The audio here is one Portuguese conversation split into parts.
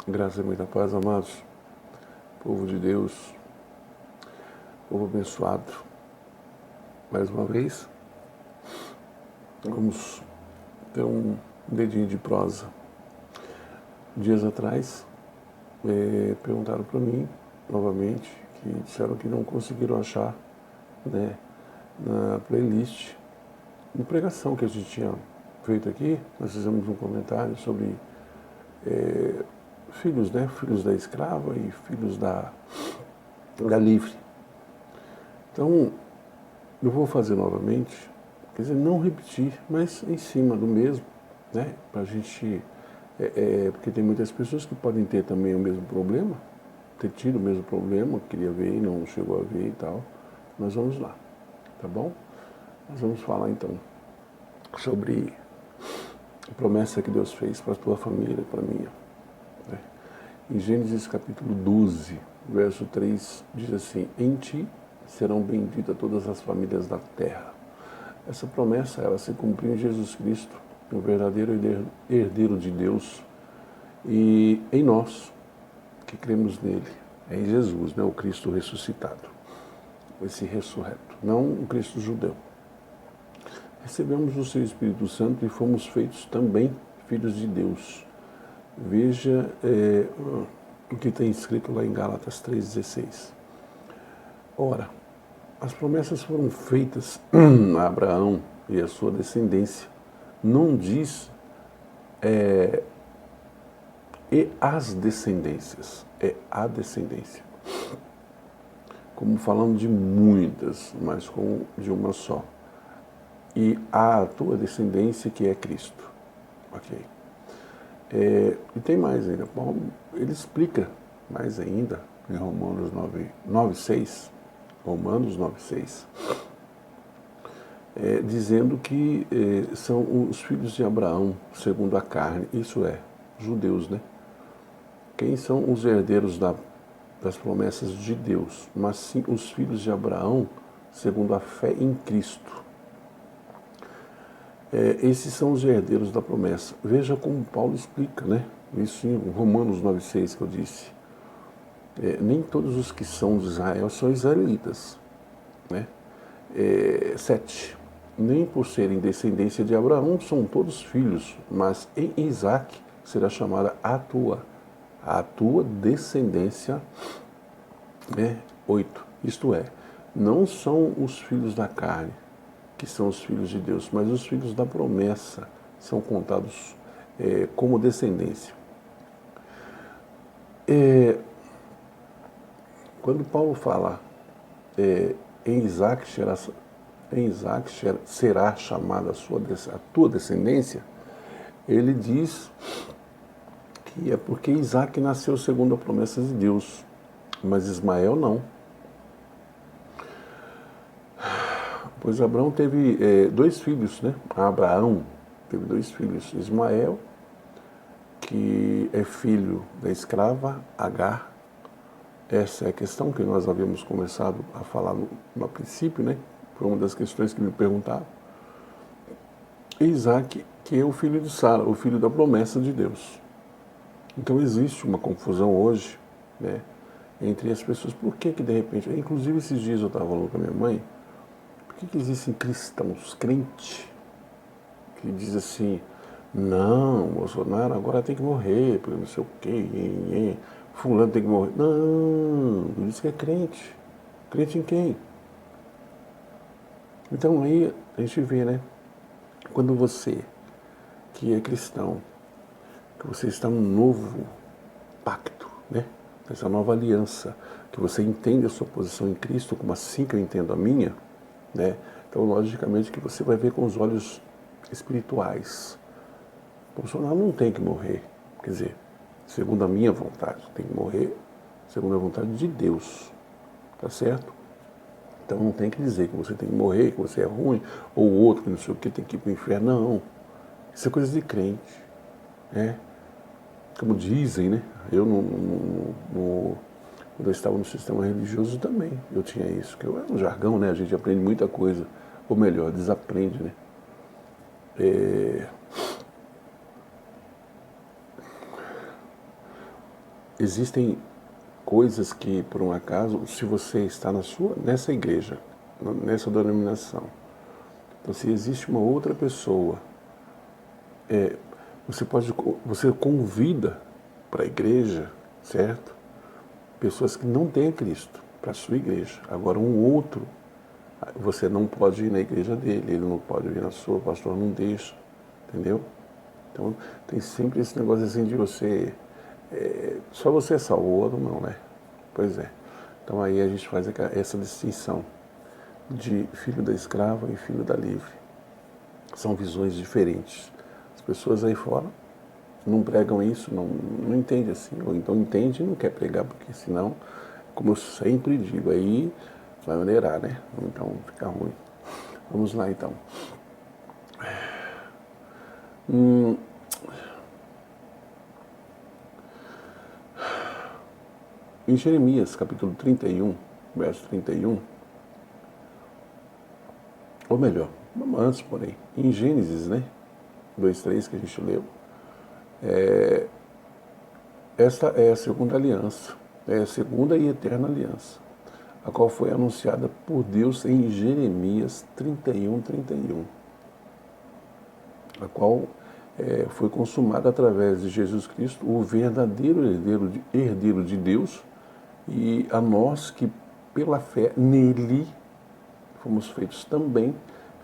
Graça e muita paz, amados, povo de Deus, povo abençoado. Mais uma vez, vamos ter um dedinho de prosa. Dias atrás, perguntaram para mim, novamente, que disseram que não conseguiram achar, né, na playlist, uma pregação que a gente tinha feito aqui. Nós fizemos um comentário sobre filhos, né, filhos da escrava e filhos da livre. Então, eu vou fazer novamente, quer dizer, não repetir, mas em cima do mesmo, né? Para a gente, porque tem muitas pessoas que podem ter também o mesmo problema, ter tido o mesmo problema, queria ver e não chegou a ver e tal. Nós vamos lá, tá bom? Nós vamos falar então sobre a promessa que Deus fez para a tua família e para a minha. Né? Em Gênesis capítulo 12, verso 3, diz assim: em ti serão benditas todas as famílias da terra. Essa promessa, ela se cumpriu em Jesus Cristo, o verdadeiro herdeiro de Deus, e em nós, que cremos nele, em Jesus, né, o Cristo ressuscitado, esse ressurreto, não o Cristo judeu. Recebemos o seu Espírito Santo e fomos feitos também filhos de Deus. Veja o que tem escrito lá em Gálatas 3,16. Ora, as promessas foram feitas a Abraão e a sua descendência. Não diz e as descendências, é a descendência. Como falando de muitas, mas com de uma só. E a tua descendência, que é Cristo. Ok. E tem mais ainda. Paulo, ele explica mais ainda em Romanos 9:6. Romanos 9:6. Dizendo que são os filhos de Abraão, segundo a carne, isso é, judeus, né? Quem são os herdeiros das promessas de Deus? Mas sim os filhos de Abraão, segundo a fé em Cristo. Esses são os herdeiros da promessa. Veja como Paulo explica, né? Isso em Romanos 9:6 que eu disse. Nem todos os que são de Israel são israelitas, né? 7. Nem por serem descendência de Abraão são todos filhos, mas em Isaac será chamada a tua descendência, né? 8. Isto é, não são os filhos da carne que são os filhos de Deus, mas os filhos da promessa são contados como descendência. Quando Paulo fala em Isaac será chamada a tua descendência, ele diz que é porque Isaac nasceu segundo a promessa de Deus, mas Ismael não. Pois Abraão teve 2 filhos, né? Abraão teve 2 filhos. Ismael, que é filho da escrava Agar. Essa é a questão que nós havíamos começado a falar no princípio, né? Foi uma das questões que me perguntaram. E Isaac, que é o filho de Sara, o filho da promessa de Deus. Então existe uma confusão hoje, né, entre as pessoas. Por que de repente... Inclusive esses dias eu estava falando com a minha mãe, por que existem cristãos, crentes, que dizem assim: não, Bolsonaro agora tem que morrer, porque não sei o quê, fulano tem que morrer. Não, isso que é crente. Crente em quem? Então aí a gente vê, né? Quando você, que é cristão, que você está num novo pacto, né? Essa nova aliança, que você entende a sua posição em Cristo, como assim que eu entendo a minha, né? Então, logicamente, que você vai ver com os olhos espirituais. Bolsonaro não tem que morrer, quer dizer, segundo a minha vontade, tem que morrer segundo a vontade de Deus, tá certo? Então não tem que dizer que você tem que morrer, que você é ruim, ou o outro que não sei o que tem que ir para o inferno, não. Isso é coisa de crente, né? Como dizem, né? Eu, quando eu estava no sistema religioso também, eu tinha isso, que é um jargão, né? A gente aprende muita coisa, ou melhor, desaprende, né? existem coisas que, por um acaso, se você está nessa igreja, nessa denominação, então se existe uma outra pessoa, você convida para a igreja, certo? Pessoas que não têm Cristo para a sua igreja. Agora um outro, você não pode ir na igreja dele, ele não pode vir na sua, o pastor não deixa, entendeu? Então tem sempre esse negócio assim de você, só você é salvo, o outro não, né? Pois é. Então aí a gente faz essa distinção de filho da escrava e filho da livre. São visões diferentes. As pessoas aí fora não pregam isso, não entendem assim, ou então entende e não quer pregar, porque senão, como eu sempre digo, aí vai maneirar, né? Então fica ruim. Vamos lá então. Em Jeremias, capítulo 31, verso 31, ou melhor, antes, porém, em Gênesis, né, 2:3 que a gente leu, esta é a segunda aliança, é a segunda e eterna aliança, a qual foi anunciada por Deus em Jeremias 31:31, a qual foi consumada através de Jesus Cristo, o verdadeiro herdeiro de Deus, e a nós que, pela fé nele, fomos feitos também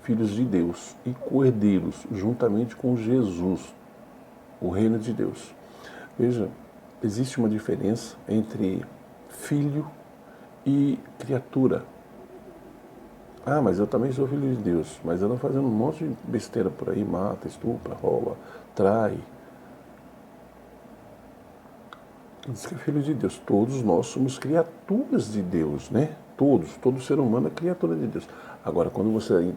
filhos de Deus e co-herdeiros, juntamente com Jesus, o reino de Deus. Veja, existe uma diferença entre filho e criatura. Ah, mas eu também sou filho de Deus, mas eu ando fazendo um monte de besteira por aí, mata, estupra, rouba, trai. Diz que é filho de Deus. Todos nós somos criaturas de Deus, né? Todo ser humano é criatura de Deus. Agora, quando você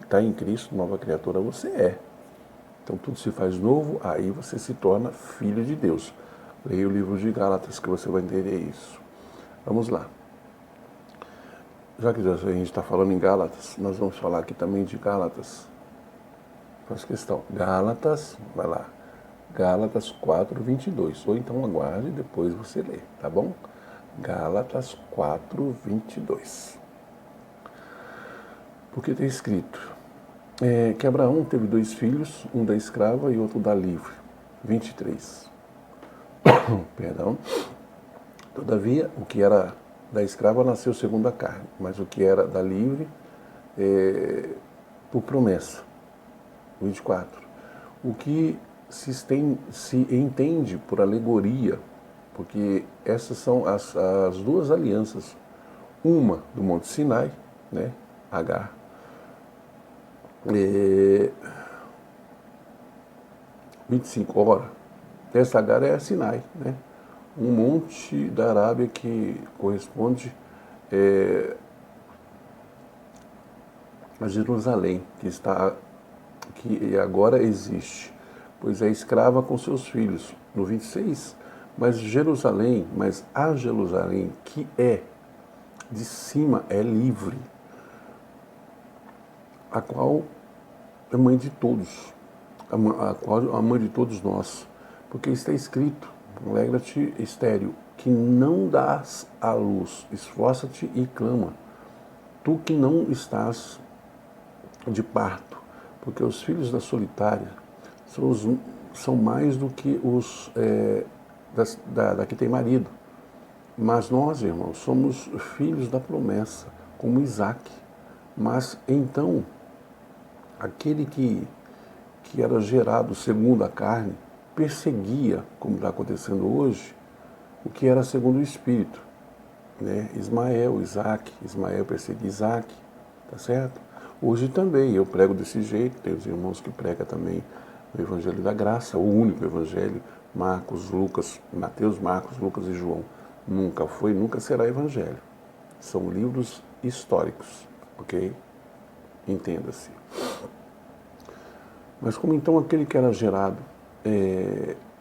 está em Cristo, nova criatura você é. Então tudo se faz novo, aí você se torna filho de Deus. Leia o livro de Gálatas que você vai entender isso. Vamos lá. Já que a gente está falando em Gálatas, nós vamos falar aqui também de Gálatas. Faz questão. Gálatas, vai lá. Gálatas 4:22. Ou então aguarde e depois você lê, tá bom? Gálatas 4:22. Porque tem escrito que Abraão teve 2 filhos, um da escrava e outro da livre. 23. Perdão. Todavia, o que era da escrava nasceu segundo a carne, mas o que era da livre por promessa. 24. O que se entende por alegoria, porque essas são as 2 alianças. Uma do Monte Sinai, né, Agar, 25, ora, essa Agar é a Sinai, né, um monte da Arábia que corresponde a Jerusalém, que agora existe, pois é escrava com seus filhos. No 26, mas a Jerusalém que é de cima é livre, a qual é mãe de todos, a qual a mãe de todos nós, porque está escrito: alegra-te, estéril, que não dás à luz, esforça-te e clama, tu que não estás de parto, porque os filhos da solitária são mais do que os da que tem marido. Mas nós, irmãos, somos filhos da promessa, como Isaac. Mas então, aquele que era gerado segundo a carne, perseguia, como está acontecendo hoje, o que era segundo o Espírito. Né? Ismael perseguia Isaac, tá certo? Hoje também eu prego desse jeito, tem os irmãos que pregam também o Evangelho da Graça, o único Evangelho, Marcos, Lucas, Mateus, Marcos, Lucas e João. Nunca foi, nunca será Evangelho. São livros históricos, ok? Entenda-se. Mas como então aquele que era gerado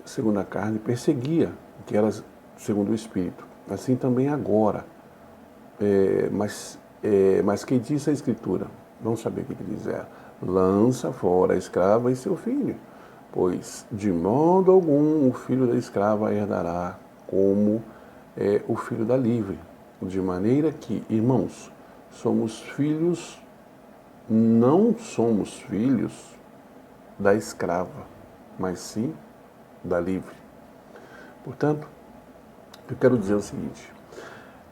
segundo a carne perseguia o que era segundo o Espírito, assim também agora. Mas que diz a Escritura? Vamos saber o que diz ela. Lança fora a escrava e seu filho, pois de modo algum o filho da escrava herdará como o filho da livre. De maneira que, irmãos, somos filhos, não somos filhos da escrava, mas sim da livre. Portanto, eu quero dizer o seguinte,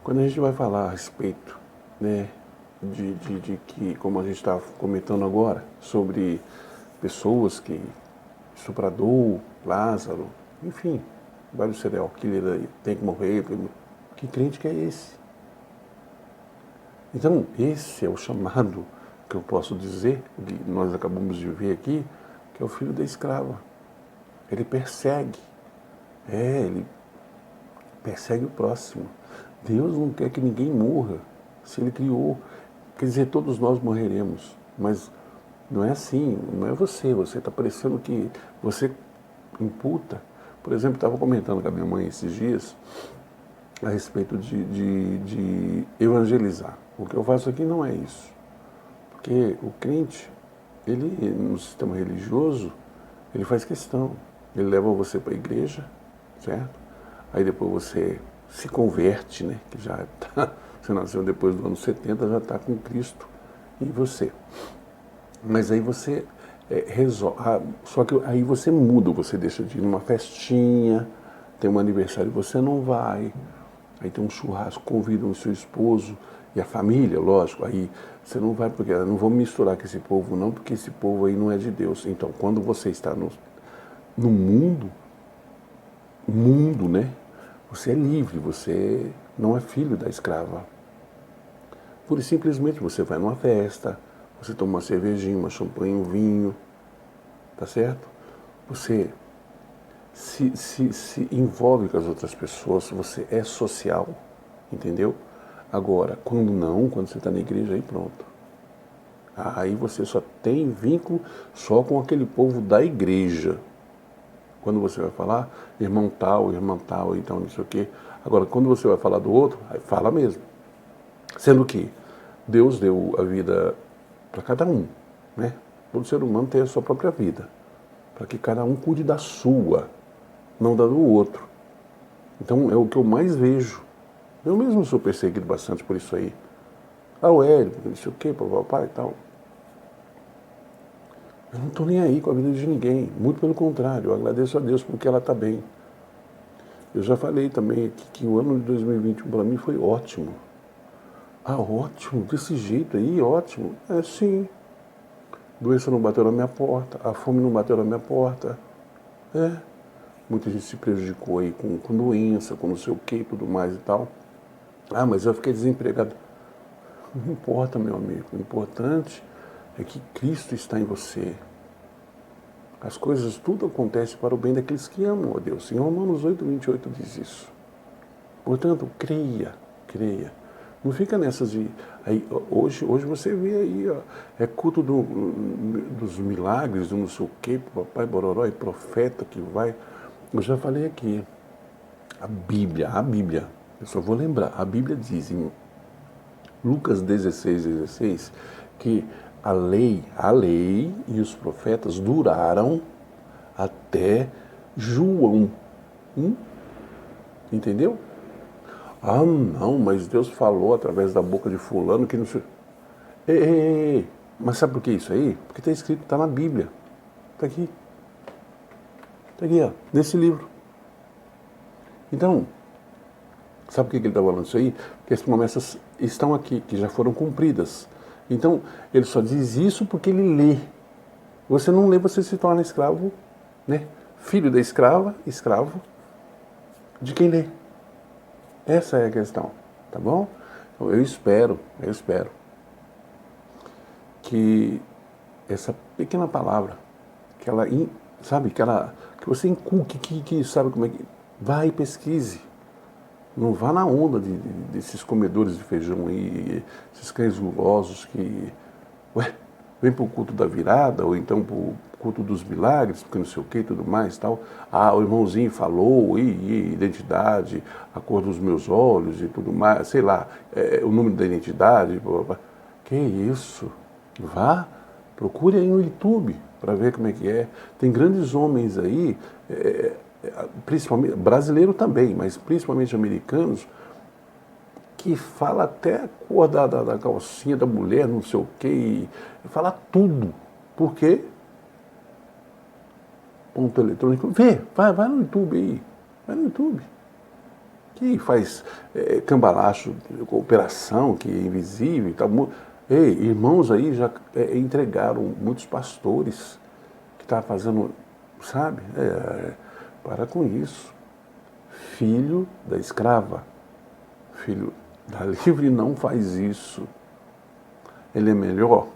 quando a gente vai falar a respeito, né, de que, como a gente está comentando agora, sobre pessoas que, estuprador, Lázaro, enfim, vários serial killer aí, tem que morrer, que crente que é esse? Então, esse é o chamado que eu posso dizer, que nós acabamos de ver aqui, que é o filho da escrava. Ele persegue, ele persegue o próximo. Deus não quer que ninguém morra. Se Ele criou, quer dizer, todos nós morreremos, mas não é assim, não é você está parecendo que você imputa. Por exemplo, estava comentando com a minha mãe esses dias a respeito de evangelizar. O que eu faço aqui não é isso. Porque o crente, ele, no sistema religioso, ele faz questão. Ele leva você para a igreja, certo? Aí depois você se converte, né? Que já tá, você nasceu depois do ano 70, já está com Cristo em você. Mas aí você resolve. Só que aí você muda, você deixa de ir numa festinha, tem um aniversário e você não vai. Aí tem um churrasco, convidam o seu esposo e a família, lógico. Aí você não vai, porque não vou misturar com esse povo não, porque esse povo aí não é de Deus. Então, quando você está no mundo, né? Você é livre, você não é filho da escrava. Pura e simplesmente você vai numa festa, você toma uma cervejinha, uma champanhe, um vinho, tá certo? Você se envolve com as outras pessoas, você é social, entendeu? Agora, quando você está na igreja, aí pronto. Aí você só tem vínculo só com aquele povo da igreja. Quando você vai falar, irmão tal, então não sei o quê. Agora, quando você vai falar do outro, aí fala mesmo. Sendo que Deus deu a vida para cada um, né? Todo ser humano tem a sua própria vida, para que cada um cuide da sua, não da do outro. Então é o que eu mais vejo. Eu mesmo sou perseguido bastante por isso aí. O Hélio, não sei o quê, papai e tal. Eu não estou nem aí com a vida de ninguém. Muito pelo contrário, eu agradeço a Deus porque ela está bem. Eu já falei também aqui que o ano de 2021 para mim foi ótimo. Ótimo, desse jeito aí, ótimo. Sim. Doença não bateu na minha porta, a fome não bateu na minha porta. Muita gente se prejudicou aí com doença, com não sei o que e tudo mais e tal. Mas eu fiquei desempregado. Não importa, meu amigo. O importante é que Cristo está em você. As coisas, tudo acontece para o bem daqueles que amam a Deus. Em Romanos 8:28 diz isso. Portanto, creia. Não fica nessas de... Aí, hoje você vê aí, ó, culto dos milagres, do não sei o quê, papai bororó, e profeta que vai... Eu já falei aqui, a Bíblia, eu só vou lembrar, a Bíblia diz em Lucas 16:16, que a lei e os profetas duraram até João. Entendeu? Não, mas Deus falou através da boca de fulano que não sei... Ei, mas sabe por que isso aí? Porque está escrito, está na Bíblia. Está aqui. Está aqui, ó, nesse livro. Então, sabe por que ele está falando isso aí? Porque as promessas estão aqui, que já foram cumpridas. Então, ele só diz isso porque ele lê. Você não lê, você se torna escravo, né? Filho da escrava, escravo de quem lê. Essa é a questão, tá bom? Então, eu espero que essa pequena palavra, que ela, sabe, que você inculque, que sabe como é que... Vai e pesquise. Não vá na onda desses comedores de feijão aí, esses cães gulosos que... vem para o culto da virada, ou então para o culto dos milagres, porque não sei o que e tudo mais tal. O irmãozinho falou, identidade, a cor dos meus olhos e tudo mais, sei lá, o número da identidade. Que isso? Vá, procure aí no YouTube para ver como é que é. Tem grandes homens aí, principalmente brasileiro também, mas principalmente americanos, que fala até a cor da calcinha da mulher, não sei o quê, e fala tudo. Por quê? Ponto eletrônico. Vai no YouTube aí. Vai no YouTube. Que faz cambalacho, cooperação, que é invisível e tal. Ei, irmãos aí já entregaram muitos pastores que estavam fazendo, sabe? Para com isso. Filho da escrava, filho da livre não faz isso. Ele é melhor?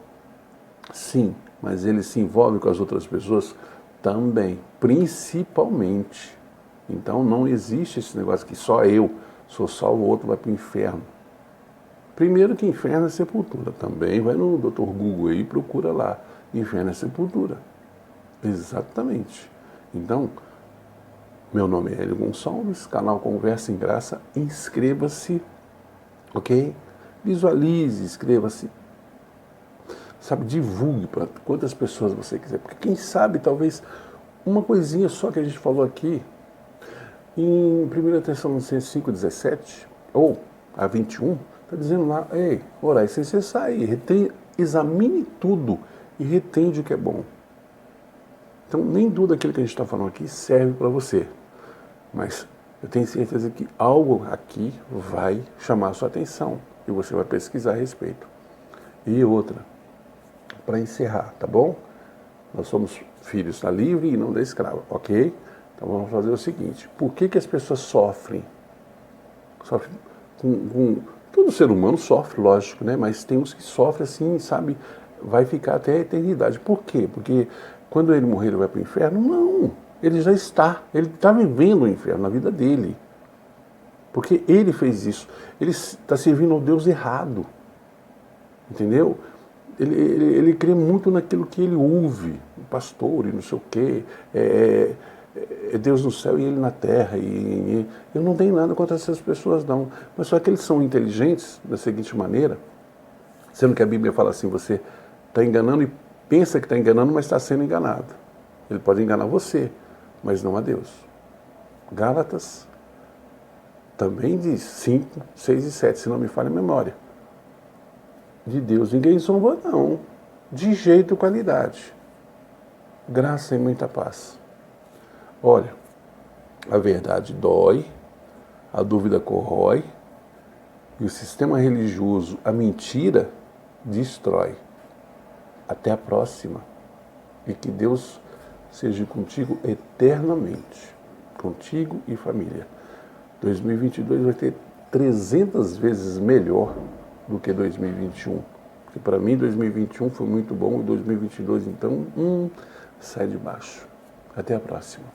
Sim, mas ele se envolve com as outras pessoas também, principalmente. Então não existe esse negócio que só eu sou salvo, o outro vai para o inferno. Primeiro que inferno é sepultura. Também vai no Dr. Google aí e procura lá. Inferno é sepultura. Exatamente. Então, meu nome é Hélio Gonçalves, canal Conversa em Graça. Inscreva-se, ok? Visualize, inscreva-se. Sabe, divulgue para quantas pessoas você quiser. Porque quem sabe, talvez, uma coisinha só que a gente falou aqui, em 1 Tessalonicenses 5,17, ou a 21, está dizendo lá, ei, orai sem cessar aí, examine tudo e retende o que é bom. Então, nem tudo aquilo que a gente está falando aqui serve para você. Mas eu tenho certeza que algo aqui vai chamar a sua atenção e você vai pesquisar a respeito. E outra, para encerrar, tá bom? Nós somos filhos da livre e não da escrava, ok? Então vamos fazer o seguinte, por que as pessoas sofrem? Sofrem todo ser humano sofre, lógico, né? Mas tem uns que sofrem assim, sabe, vai ficar até a eternidade. Por quê? Porque quando ele morrer ele vai para o inferno? Não, ele já está, ele está vivendo o inferno na vida dele. Porque ele fez isso, ele está servindo ao Deus errado, entendeu? Ele crê muito naquilo que ele ouve, o pastor e não sei o quê, é Deus no céu e ele na terra. E eu não tenho nada contra essas pessoas não, mas só que eles são inteligentes da seguinte maneira, sendo que a Bíblia fala assim, você está enganando e pensa que está enganando, mas está sendo enganado. Ele pode enganar você, mas não a Deus. Gálatas também diz 5, 6 e 7, se não me falha a memória. De Deus ninguém zomba não, de jeito e qualidade. Graça e muita paz. Olha, a verdade dói, a dúvida corrói, e o sistema religioso, a mentira, destrói. Até a próxima. E que Deus seja contigo eternamente. Contigo e família. 2022 vai ter 300 vezes melhor do que 2021. Porque para mim 2021 foi muito bom e 2022 então, sai de baixo. Até a próxima.